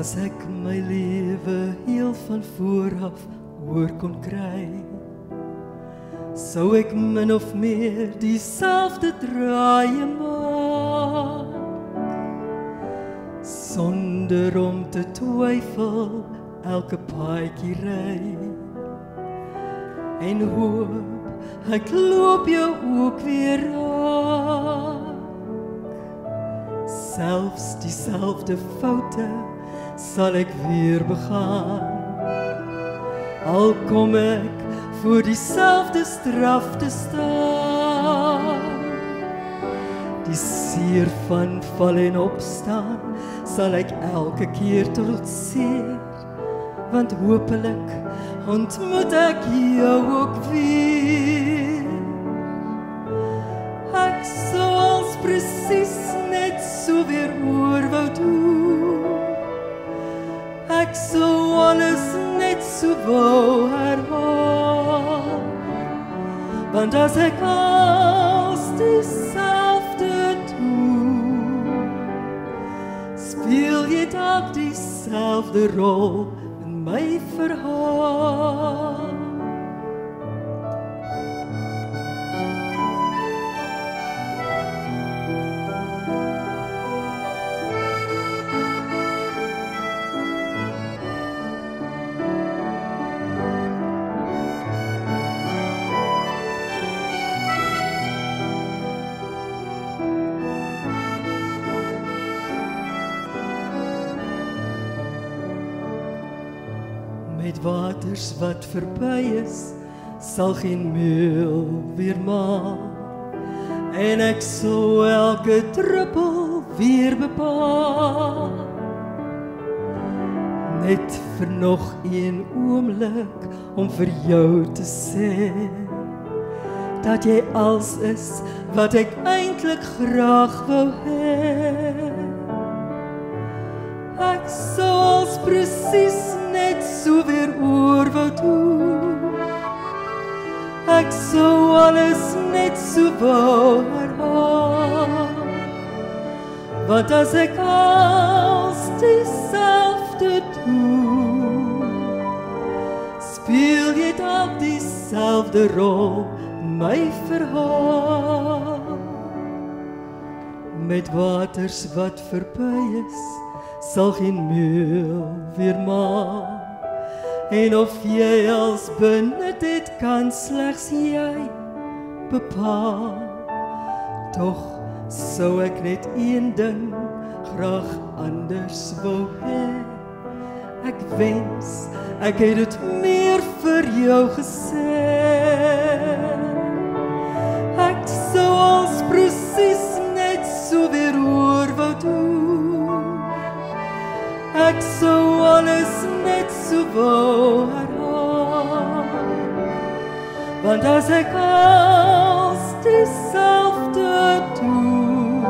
As ek my lewe heel van vooraf oor kon kry, sou ek min of meer dieselfde draaie maak, sonder om te twyfel elke paadjie ry, en hoop ek loop jou ook weer raak. Selfs dieselfde foute sal ek weer begaan, al kom ek voor dieselfde straf te staan. Die seer van val en opstaan sal ek elke keer trotseer, want hopelik ontmoet ek jou ook weer. Ek sou als presies net so weer oor wou doen, ek sou alles net so wou herhaal, want as ek als dieselfde doen, speel jy dalk dieselfde rol in my verhaal. Met waters wat verby is, sal geen meel weer maal, en ek sal elke druppel weer bepaal. Net vir nog een oomblik om vir jou te sê, dat jy als is wat ek eintlik graag wou hê. Ek sou als presies net so weer oor wou doen, ek sou alles net so wou herhaal, want as ek als dieselfde doen, speel jy dalk dieselfde rol in my verhaal. Met waters wat verby is, sal geen meel weer maal, en of jy als benut het, kan slegs jy bepaal. Tog sou ek net een ding graag anders wou hê, ek wens ek het dit meer vir jou gesê. Ek sou als presies net so weer oor wou doen, ek sou alles net so wou herhaal, want as ek als dieselfde doen,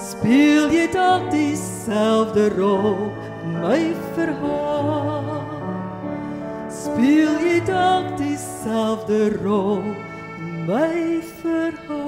speel jy dalk dieselfde rol in my verhaal, speel jy dalk dieselfde rol in my verhaal.